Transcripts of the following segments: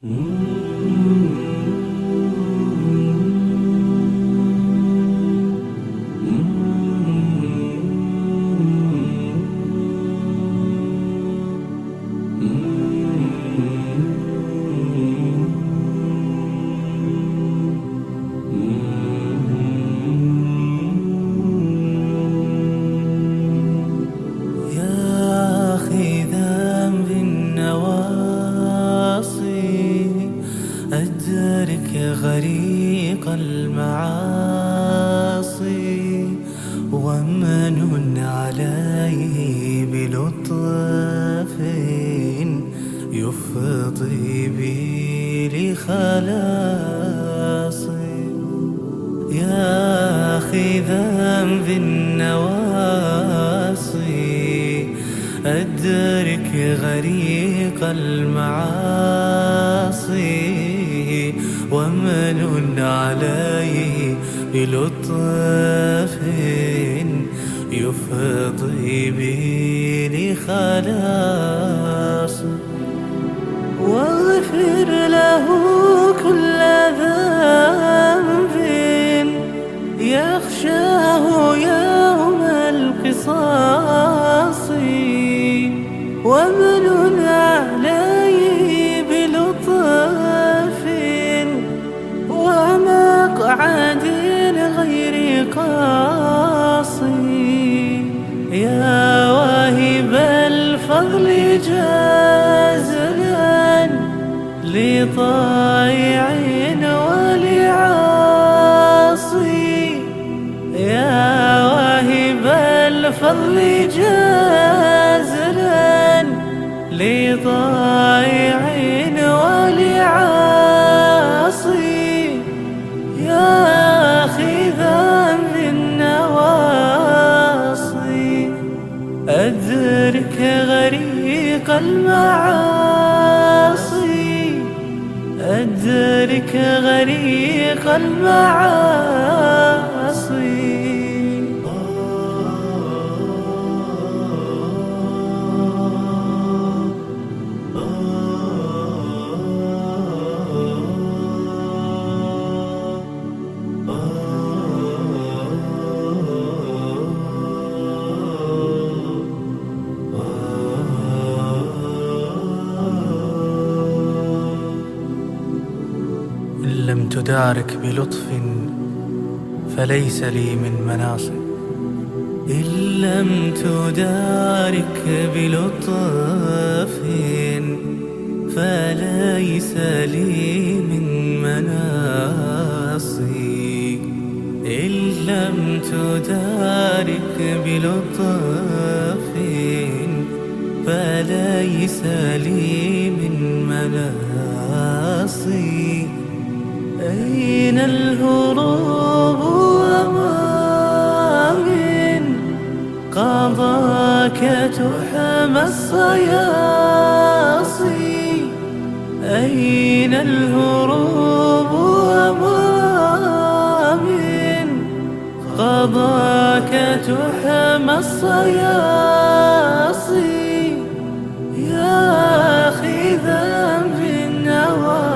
أدرك غريق المعاصي ومن عليه بلطف يفضي بي لخلاصي. يا أخي ذنب النواصي أدرك غريق المعاصي ومن عليه بلطف يفضي بي لخلاص. واغفر له كل ذنب يخشاه يوم القصاص ومن عليه بلطف ومقعد غير قاصي. يا واهب الفضل جازلا لطائع ولعاصي. يا واهب الفضل جازلا لطائع ولعاصي. يا أخي ذنب النواصي أدرك غريق المعاصي أدرك غريق المعاصي. إن لم تدارك بلطف فليس لي من مناصب. إن لم تدارك بلطف فليس لي من مناصي. إن لم تدارك بلطف فليس لي من مناصي. أين الهروب وما من قضاك تحمى الصياصي. أين الهروب وما من قضاك تحمى الصياصي. يا أخي ذنب النواصي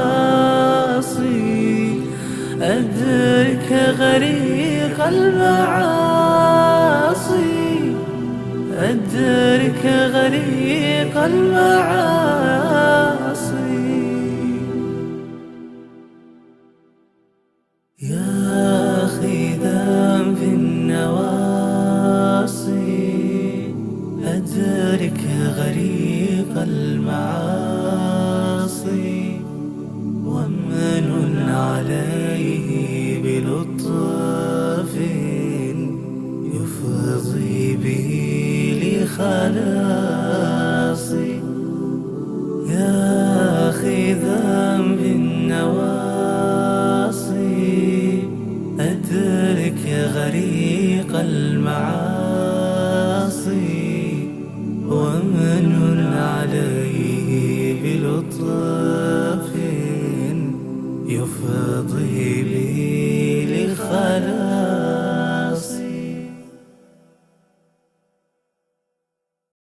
أدرك غريق المعاصي أدرك غريق المعاصي. يا أخي ذنب النواصي أدرك غريق المعاصي ومن عليه بلطف يفضي به لخلاصي. يا أخي ذنب النواصي أدرك غريق المعاصي ومن عليه بلطف يفضي به